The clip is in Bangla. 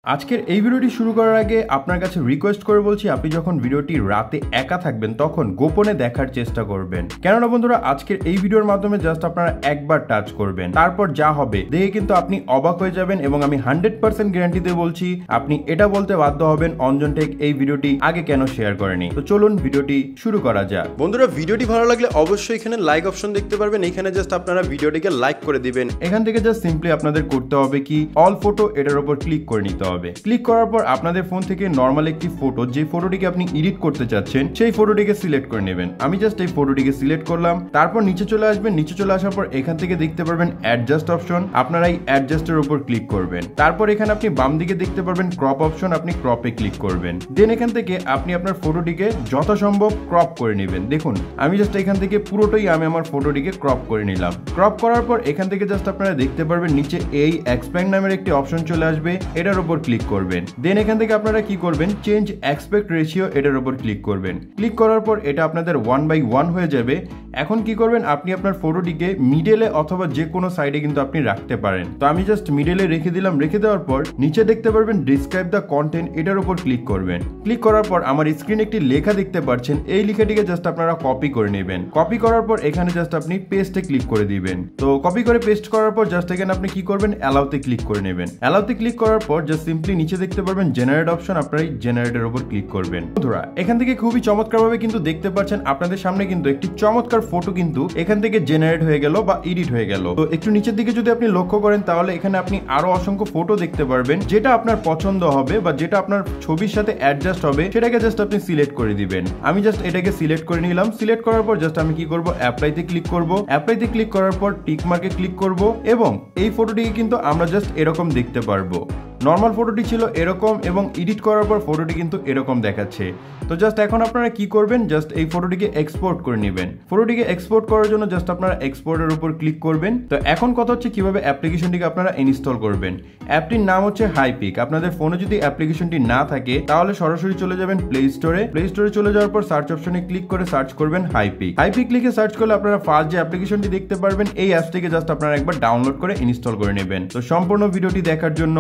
আজকের এই ভিডিওটি শুরু করার আগে আপনার কাছে রিকোয়েস্ট করে বলছি, আপনি যখন ভিডিওটি রাতে একা থাকবেন তখন গোপনে দেখার চেষ্টা করবেন। কেননা বন্ধুরা, আজকের এই ভিডিওর মাধ্যমে জাস্ট আপনারা একবার টাচ করবেন, তারপর যা হবে দেখে কিন্তু আপনি অবাক হয়ে যাবেন এবং আমি 100% গ্যারান্টি দিয়ে বলছি আপনি এটা বলতে বাধ্য হবেন অঞ্জন টেক এই ভিডিওটি আগে কেন শেয়ার করেনি। তো চলুন ভিডিওটি শুরু করা যাক। বন্ধুরা, ভিডিওটি ভালো লাগলে অবশ্যই এখানে লাইক অপশন দেখতে পারবেন। এখানে জাস্ট আপনারা ভিডিওটিকে লাইক করে দিবেন। এখান থেকে জাস্ট সিম্পলি আপনাদের করতে হবে কি, অল ফটো এটার উপর ক্লিক করে নিতে হবে। ক্লিক করার পর আপনাদের ফোন থেকে নরমাল একটি ফটো, যে ফটোটিকে আপনি এডিট করতে চাচ্ছেন সেই ফটোটিকে সিলেক্ট করে নেবেন। আমি জাস্ট এই ফটোটিকে সিলেক্ট করলাম, তারপর নিচে চলে আসবেন। নিচে চলে আসার পর এখান থেকে দেখতে পারবেন অ্যাডজাস্ট অপশন, আপনারা এই অ্যাডজাস্টের উপর ক্লিক করবেন। তারপর এখানে আপনি বাম দিকে দেখতে পারবেন ক্রপ অপশন, আপনি ক্রপে ক্লিক করবেন। দেন এখান থেকে আপনি আপনার ফটোটিকে যথাসম্ভব ক্রপ করে নেবেন। দেখুন আমি জাস্ট এখান থেকে পুরোটাই আমি আমার ফটোটিকে ক্রপ করে নিলাম। ক্রপ করার পর এখান থেকে জাস্ট আপনারা দেখতে পারবেন নিচে এই এক্সপ্যান্ড নামের একটি অপশন চলে আসবে, এটার উপর ক্লিক করবেন। দেন এখান থেকে আপনারা কি করবেন, চেঞ্জ অ্যাসপেক্ট রেশিও এটার উপর ক্লিক করবেন। ক্লিক করার পর এটা আপনাদের 1:1 হয়ে যাবে। এখন কি করবেন, আপনি আপনার ফটোটিকে মিডলে অথবা যে কোনো সাইডে কিন্তু আপনি রাখতে পারেন। তো আমি জাস্ট মিডলে রেখে দিলাম। রেখে দেওয়ার পর নিচে দেখতে পারবেন ডিসক্রাইব দ্য কন্টেন্ট, এটার উপর ক্লিক করবেন। ক্লিক করার পর আমার স্ক্রিনে একটি লেখা দেখতে পাচ্ছেন, এই লেখাটিকে জাস্ট আপনারা কপি করে নেবেন। কপি করার পর এখানে জাস্ট আপনি পেস্টে ক্লিক করে দিবেন। তো কপি করে পেস্ট করার পর জাস্ট এখানে আপনি কি করবেন, অ্যালাউতে ক্লিক করে নেবেন। অ্যালাউতে ক্লিক করার পর জাস্ট সিম্পলি নিচে দেখতে পারবেন জেনারেট অপশন, আপনারা এই জেনারেটের উপর ক্লিক করবেন। বন্ধুরা, এখান থেকে খুবই চমৎকারভাবে কিন্তু দেখতে পাচ্ছেন আপনাদের সামনে কিন্তু একটি চমৎকার ফটো কিন্তু এখান থেকে জেনারেট হয়ে গেল বা এডিট হয়ে গেল। তো একটু নিচের দিকে যদি আপনি লক্ষ্য করেন তাহলে এখানে আপনি আরো অসংখ্য ফটো দেখতে পারবেন। যেটা আপনার পছন্দ হবে বা যেটা আপনার ছবির সাথে অ্যাডজাস্ট হবে সেটাকে জাস্ট আপনি সিলেক্ট করে দিবেন। আমি জাস্ট এটাকে সিলেক্ট করে নিলাম। সিলেক্ট করার পর জাস্ট আমি কি করব, অ্যাপ্লাইতে ক্লিক করব। অ্যাপ্লাইতে ক্লিক করার পর টিক মার্কে ক্লিক করব এবং এই ফটোটিকে কিন্তু আমরা জাস্ট এরকম দেখতে পারবো। নর্মাল ফটোটি ছিল এরকম এবং এডিট করার পর ফটোটি কিন্তু এরকম দেখাচ্ছে। তো জাস্ট এখন আপনারা কি করবেন, জাস্ট এই ফটোটিকে এক্সপোর্ট করে নেবেন। ফটোটিকে এক্সপোর্ট করার জন্য জাস্ট আপনারা এক্সপোর্টের উপর ক্লিক করবেন। তো এখন কথা হচ্ছে কিভাবে অ্যাপ্লিকেশনটিকে আপনারা ইনস্টল করবেন। অ্যাপটির নাম হচ্ছে হাইপিক। আপনাদের ফোনে যদি অ্যাপ্লিকেশনটি না থাকে তাহলে সরাসরি চলে যাবেন প্লে স্টোরে। প্লে স্টোরে চলে যাওয়ার পর সার্চ অপশনে ক্লিক করে সার্চ করবেন হাইপিক। হাইপিক লিখে সার্চ করলে আপনারা ফার্স্ট যে অ্যাপ্লিকেশনটি দেখতে পারবেন, এই অ্যাপসটিকে জাস্ট আপনারা একবার ডাউনলোড করে ইনস্টল করে নেবেন। তো সম্পূর্ণ ভিডিওটি দেখার জন্য